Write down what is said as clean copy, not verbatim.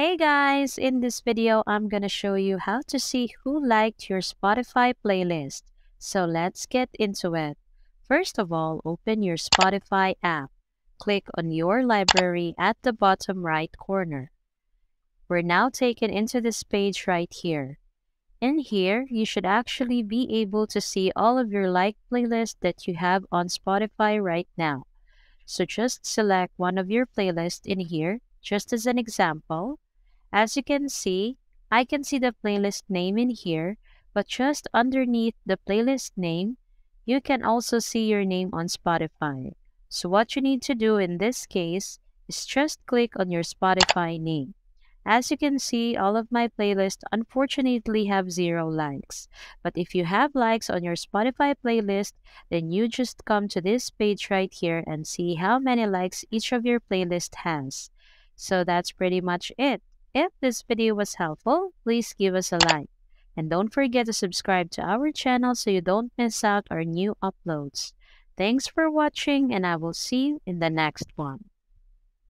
Hey guys, in this video, I'm gonna show you how to see who liked your Spotify playlist. So let's get into it. First of all, open your Spotify app. Click on your library at the bottom right corner. We're now taken into this page right here. In here, you should actually be able to see all of your liked playlists that you have on Spotify right now. So just select one of your playlists in here, just as an example. As you can see, I can see the playlist name in here, but just underneath the playlist name, you can also see your name on Spotify. So what you need to do in this case is just click on your Spotify name. As you can see, all of my playlists unfortunately have 0 likes. But if you have likes on your Spotify playlist, then you just come to this page right here and see how many likes each of your playlist has. So that's pretty much it. If this video was helpful, please give us a like. And don't forget to subscribe to our channel so you don't miss out our new uploads. Thanks for watching, and I will see you in the next one.